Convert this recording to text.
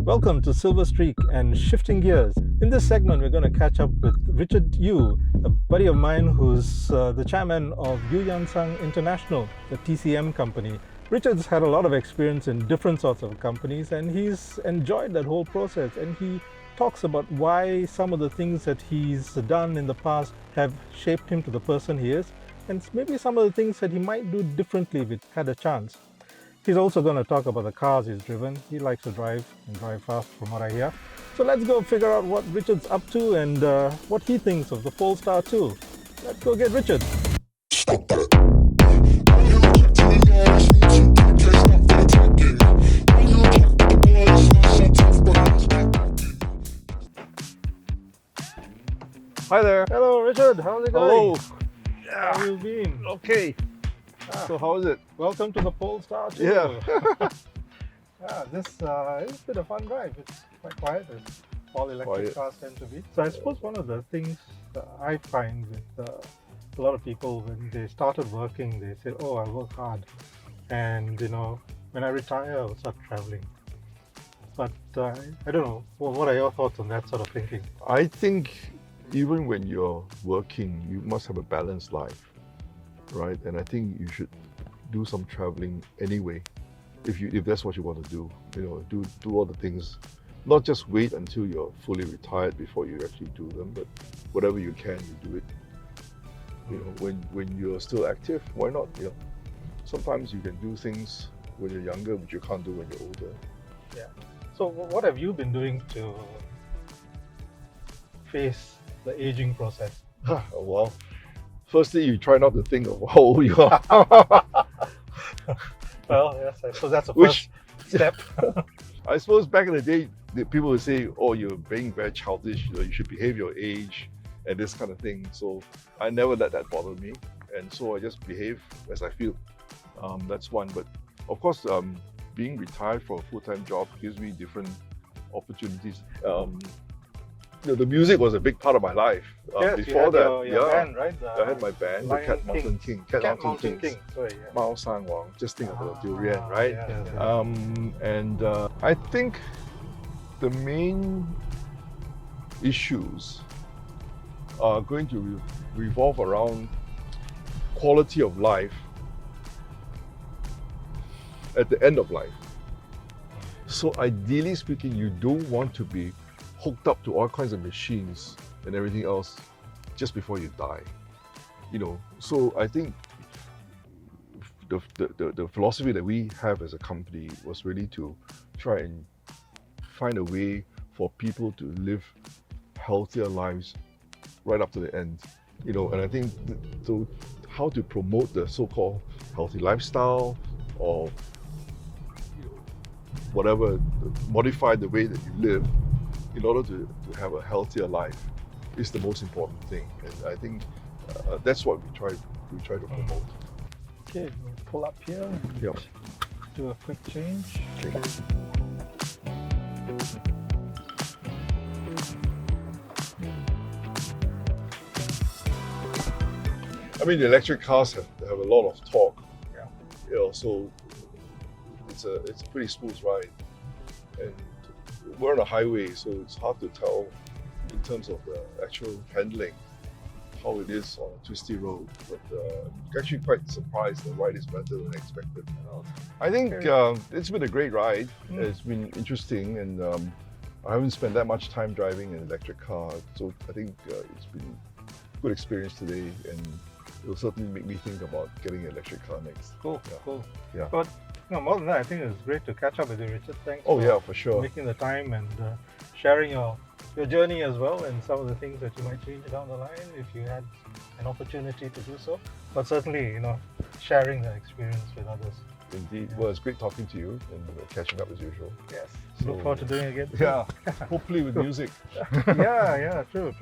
Welcome to Silver Streak and Shifting Gears. In this segment, we're going to catch up with Richard Yu, a buddy of mine who's the chairman of Yu Yan Sang International, the TCM company. Richard's had a lot of experience in different sorts of companies and he's enjoyed that whole process, and he talks about why some of the things that he's done in the past have shaped him to the person he is, and maybe some of the things that he might do differently if he had a chance. He's also going to talk about the cars he's driven. He likes to drive and drive fast from what I hear. So let's go figure out what Richard's up to and what he thinks of the Polestar 2. Let's go get Richard. Hi there. Hello Richard, how's it Hello. going? How have you been? Okay. So how is it? Welcome to the Polestar 2. Yeah. This it's been a fun drive. It's quite quiet, as all electric Quiet. cars tend to be. So I suppose one of the things that I find with a lot of people when they started working, they say, "Oh, I work hard, and when I retire, I'll start traveling." But I don't know. What are your thoughts on that sort of thinking? I think even when you're working, you must have a balanced life, right? And I think you should do some traveling anyway, if that's what you want to do. Do all the things, not just wait until you're fully retired before you actually do them, but whatever you can, you do it. When you're still active, why not? Sometimes you can do things when you're younger, which you can't do when you're older. Yeah. So what have you been doing to face the aging process? Well, firstly, you try not to think of how old you are. Well, yes, I suppose that's the Which- first step. I suppose back in the day, people would say, "Oh, you're being very childish. You should behave your age," and this kind of thing. So I never let that bother me, and so I just behave as I feel. That's one. But of course, being retired for a full-time job gives me different opportunities. The music was a big part of my life. Yes, Before you had that, your band, right? I had my band, the Lion Cat Mountain Kings. King, Cat Mountain Mountain Kings. King. Sorry, yeah. Mao San Wang, just think of the durian, right? Yeah. I think the main issues are going to revolve around quality of life at the end of life. So ideally speaking, you don't want to be hooked up to all kinds of machines and everything else just before you die. So I think the philosophy that we have as a company was really to try and find a way for people to live healthier lives right up to the end. And I think so how to promote the so-called healthy lifestyle, or whatever, modify the way that you live in order to have a healthier life is the most important thing. And I think that's what we try to promote. Okay, we'll pull up here. Yeah. Do a quick change. Okay. I mean, the electric cars have a lot of torque. Yeah. So it's a pretty smooth ride, and we're on a highway, so it's hard to tell in terms of the actual handling how it is on a twisty road. But actually quite surprised the ride is better than expected. I think it's been a great ride. It's been interesting, and I haven't spent that much time driving an electric car, so I think it's been a good experience today, and it'll certainly make me think about getting an electric car next. Cool, Yeah. cool. Yeah. But more than that, I think it was great to catch up with you, Richard. Thanks Oh for yeah, for sure. making the time and sharing your journey as well, and some of the things that you might change down the line if you had an opportunity to do so. But certainly, sharing the experience with others. Indeed. Yeah. Well, it's great talking to you and catching up as usual. Yes. So- Look forward to doing it again. Yeah, hopefully with music. Yeah, true.